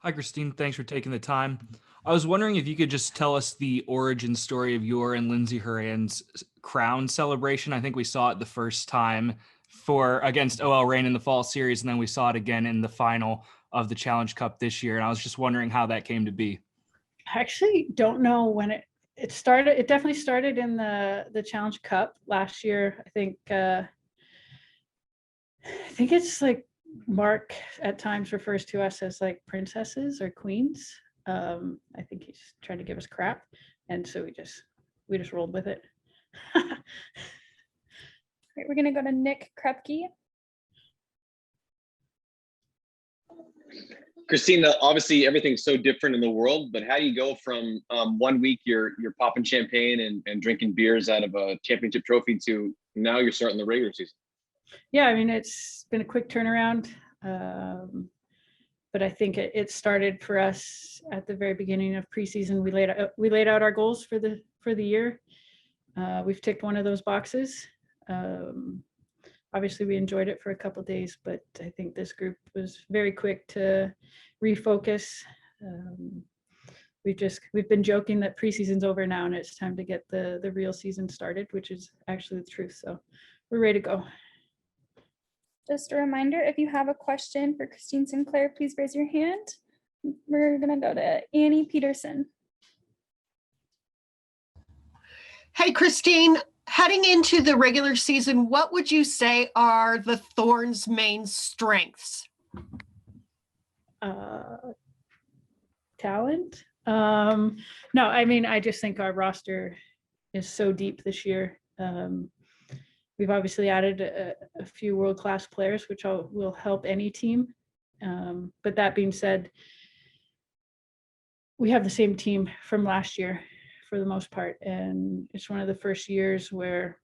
Hi, Christine. Thanks for taking the time. I was wondering if you could just tell us the origin story of your and Lindsay Horan's crown celebration. I think we saw it the first time for against OL Reign in the fall series, and then we saw it again in the final of the Challenge Cup this year. And I was just wondering how that came to be. I actually don't know when it started. It definitely started in the Challenge Cup last year. I think it's like Mark at times refers to us as like princesses or queens. I think he's trying to give us crap, and so we just rolled with it. Great, we're gonna go to Nick Krepke. Christine, obviously everything's so different in the world, but how do you go from 1 week you're popping champagne and drinking beers out of a championship trophy to now you're starting the regular season? Yeah, I mean, it's been a quick turnaround, but I think it started for us at the very beginning of preseason. We laid out our goals for the year. We've ticked one of those boxes. Obviously, we enjoyed it for a couple of days, but I think this group was very quick to refocus. We've been joking that preseason's over now, and it's time to get the real season started, which is actually the truth. So we're ready to go. Just a reminder, if you have a question for Christine Sinclair, please raise your hand. We're gonna go to Annie Peterson. Hey, Christine, heading into the regular season, what would you say are the Thorns' main strengths? Talent. No, I mean, I just think our roster is so deep this year. We've obviously added a few world-class players, which will help any team. But that being said, we have the same team from last year for the most part. And it's one of the first years where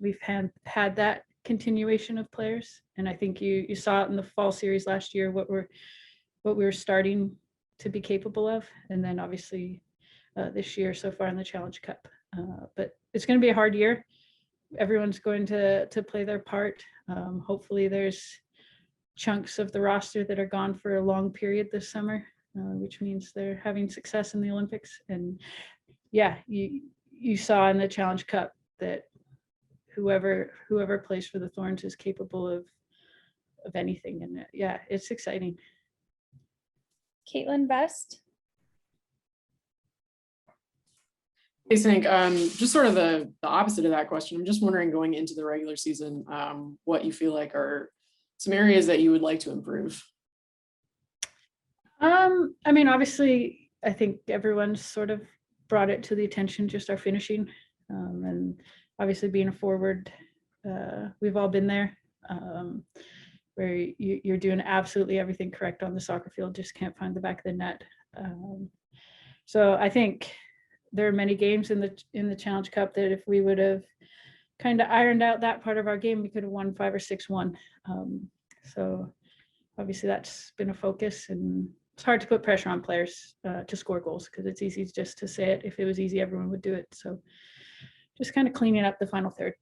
we've had that continuation of players. And I think you saw it in the fall series last year, what we were starting to be capable of. And then obviously this year so far in the Challenge Cup. But it's going to be a hard year. Everyone's going to play their part. Hopefully there's chunks of the roster that are gone for a long period this summer, which means they're having success in the Olympics. And yeah, you saw in the Challenge Cup that whoever plays for the Thorns is capable of anything. And yeah, it's exciting. Caitlin Best. Hey, Snake, just sort of the opposite of that question. I'm just wondering, going into the regular season, what you feel like are some areas that you would like to improve? I mean, obviously, I think everyone's sort of brought it to the attention, just our finishing. And obviously being a forward, we've all been there, where you're doing absolutely everything correct on the soccer field, just can't find the back of the net. So I think there are many games in the Challenge Cup that if we would have kind of ironed out that part of our game, we could have won 5 or 6-1. So obviously that's been a focus, and it's hard to put pressure on players to score goals, because it's easy just to say it. If it was easy, everyone would do it. So just kind of cleaning up the final third.